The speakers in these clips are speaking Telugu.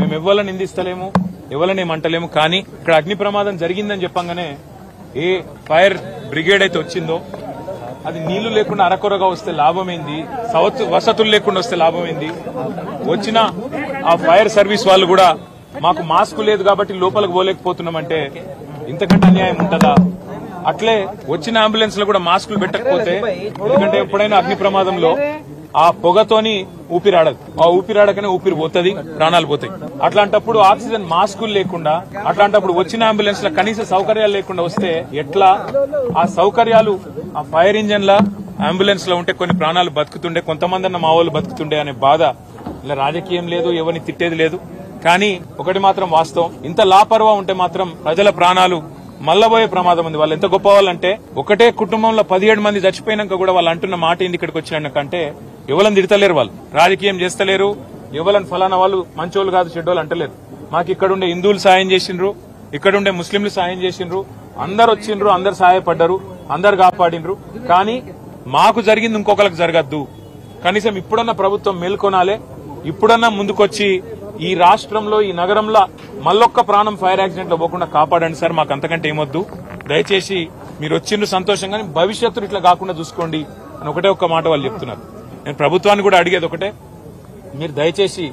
మేము ఎవరిని నిందిస్తలేము, ఎవరిని ఏమంటలేము. కానీ ఇక్కడ అగ్ని ప్రమాదం జరిగిందని చెప్పంగానే ఏ ఫైర్ బ్రిగేడ్ అయితే వచ్చిందో అది నీళ్లు లేకుండా అరకొరగా వస్తే లాభమైంది, వసతులు లేకుండా వస్తే లాభమైంది. వచ్చిన ఆ ఫైర్ సర్వీస్ వాళ్ళు కూడా మాకు మాస్క్ లేదు కాబట్టి లోపలికి పోలేకపోతున్నామంటే ఇంతకంటే అన్యాయం ఉంటుందా? అట్లే వచ్చిన అంబులెన్స్ లో కూడా మాస్కులు పెట్టకపోతే, ఎందుకంటే ఎప్పుడైనా అగ్ని ప్రమాదంలో ఆ పొగతోని ఊపిరాడదు, ఆ ఊపిరాడకనే ఊపిరి పోతుంది, ప్రాణాలు పోతాయి. అట్లాంటప్పుడు ఆక్సిజన్ మాస్కులు లేకుండా, అట్లాంటప్పుడు వచ్చిన అంబులెన్స్ లో కనీస సౌకర్యాలు లేకుండా వస్తే ఎట్లా? ఆ సౌకర్యాలు ఆ ఫైర్ ఇంజన్ లా అంబులెన్స్ లో ఉంటే కొన్ని ప్రాణాలు బతుకుతుండే, కొంతమంది అన్న మా వాళ్ళు బతుకుతుండే అనే బాధ. ఇలా రాజకీయం లేదు, ఎవరిని తిట్టేది లేదు. కానీ ఒకటి మాత్రం వాస్తవం, ఇంత లాపర్వా ఉంటే మాత్రం ప్రజల ప్రాణాలు మల్లబోయే ప్రమాదం ఉంది. వాళ్ళు ఎంత గొప్ప వాళ్ళంటే ఒకటే కుటుంబంలో 17 మంది చచ్చిపోయినాక కూడా వాళ్ళు అంటున్న మాట ఏంది ఇక్కడికి వచ్చినాకంటే ఎవరిని తిడతలేరు, వాళ్ళు రాజకీయం చేస్తలేరు, ఎవరిని ఫలానా వాళ్ళు మంచోళ్ళు కాదు చెడ్డోళ్ళు అంటలేరు. మాకు ఇక్కడుండే హిందువులు సాయం చేసిండ్రు, ఇక్కడుండే ముస్లింలు సాయం చేసిండ్రు, అందరు వచ్చిండ్రు, అందరు సహాయపడ్డారు, అందరు కాపాడిండ్రు. కానీ మాకు జరిగింది ఇంకొకరికి జరగద్దు. కనీసం ఇప్పుడన్నా ప్రభుత్వం మేల్కొనాలే, ఇప్పుడన్నా ముందుకొచ్చి ఈ రాష్ట్రంలో ఈ నగరంలో మళ్ళొక్క ప్రాణం ఫైర్ యాక్సిడెంట్ లో పోకుండా కాపాడండి సార్, మాకు అంతకంటే ఏమొద్దు. దయచేసి మీరు వచ్చిండ్రు సంతోషంగా, భవిష్యత్తులో ఇట్లా కాకుండా చూసుకోండి అని ఒకటే ఒక్క మాట వాళ్ళు చెప్తున్నారు. నేను ప్రభుత్వాన్ని కూడా అడిగేది ఒకటే, మీరు దయచేసి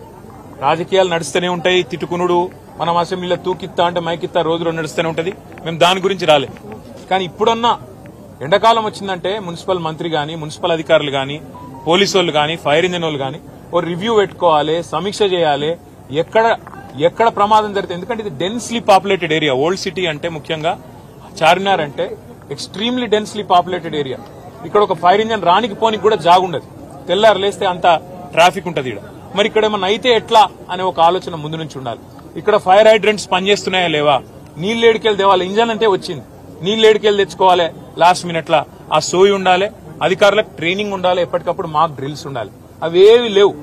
రాజకీయాలు నడుస్తూనే ఉంటాయి, తిట్టుకునుడు, మనం అసెంబ్లీలో తూకిత్తా అంటే మైకిత్తా రోజులో నడుస్తూనే ఉంటది, మేము దాని గురించి రాలే. కానీ ఇప్పుడన్నా ఎండాకాలం వచ్చిందంటే మున్సిపల్ మంత్రి గాని, మున్సిపల్ అధికారులు గాని, పోలీసు వాళ్ళు గాని, ఫైర్ ఇంజన్ వాళ్ళు గాని ఓ రివ్యూ పెట్టుకోవాలి, సమీక్ష చేయాలి, ఎక్కడ ప్రమాదం జరిగితే. ఎందుకంటే ఇది densely populated area, old city అంటే ముఖ్యంగా చార్మినార్ అంటే ఎక్స్ట్రీమ్లీ డెన్స్లీ పాపులేటెడ్ ఏరియా. ఇక్కడ ఒక ఫైర్ ఇంజన్ రానికి పోనికి కూడా జాగుండదు, తెల్లారు లేస్తే అంత ట్రాఫిక్ ఉంటది ఇక్కడ. మరి ఇక్కడ ఏమన్నా అయితే ఎట్లా అనే ఒక ఆలోచన ముందు నుంచి ఉండాలి. ఇక్కడ ఫైర్ హైడ్రెంట్స్ పనిచేస్తున్నాయా లేవా, నీళ్ళు ఏడికెళ్ళి తేవాలి, ఇంజన్ అంటే వచ్చింది, నీళ్ళు ఏడికెళ్ళి తెచ్చుకోవాలి, లాస్ట్ మినిట్ లా ఆ సోయి ఉండాలి, అధికారులకు ట్రైనింగ్ ఉండాలి, ఎప్పటికప్పుడు మాక్ డ్రిల్స్ ఉండాలి. అవేవి లేవు,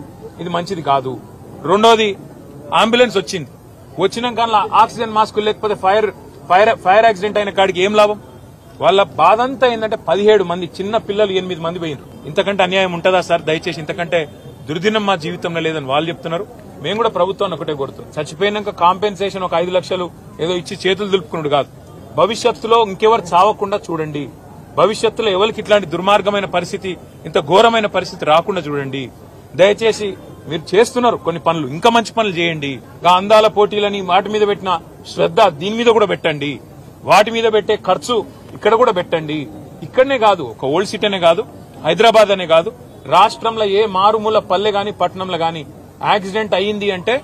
ఇది మంచిది కాదు. రెండోది, అంబులెన్స్ వచ్చింది, వచ్చినాక ఆక్సిజన్ మాస్కులు లేకపోతే ఫైర్ యాక్సిడెంట్ అయిన కాడికి ఏం లాభం? వాళ్ళ బాధ అంతా ఏంటంటే 17 మంది చిన్న పిల్లలు 8 మంది పోయినారు. ఇంతకంటే అన్యాయం ఉంటుందా సార్? దయచేసి ఇంతకంటే దుర్దినం మా జీవితంలో లేదని వాళ్ళు చెప్తున్నారు. మేము కూడా ప్రభుత్వాన్ని ఒకటే కోరుతున్నాం, చచ్చిపోయినాక కాంపెన్సేషన్ ఒక 5 లక్షలు ఏదో ఇచ్చి చేతులు దులుపుకున్నాడు కాదు, భవిష్యత్తులో ఇంకెవరు చావకుండా చూడండి, భవిష్యత్తులో ఎవరికి ఇట్లాంటి దుర్మార్గమైన పరిస్థితి, ఇంత ఘోరమైన పరిస్థితి రాకుండా చూడండి. దయచేసి మీరు చేస్తున్నారు కొన్ని పనులు, ఇంకా మంచి పనులు చేయండి. అందాల పోటీలని వాటి మీద పెట్టిన శ్రద్ధ దీని మీద కూడా పెట్టండి, వాటి మీద పెట్టే ఖర్చు ఇక్కడ కూడా పెట్టండి. ఇక్కడనే కాదు, ఒక ఓల్డ్ సిటీ అనే కాదు, హైదరాబాద్ అనే కాదు, రాష్ట్రంలో ఏ మారుమూల పల్లె గాని పట్టణంలో గాని యాక్సిడెంట్ అయ్యింది అంటే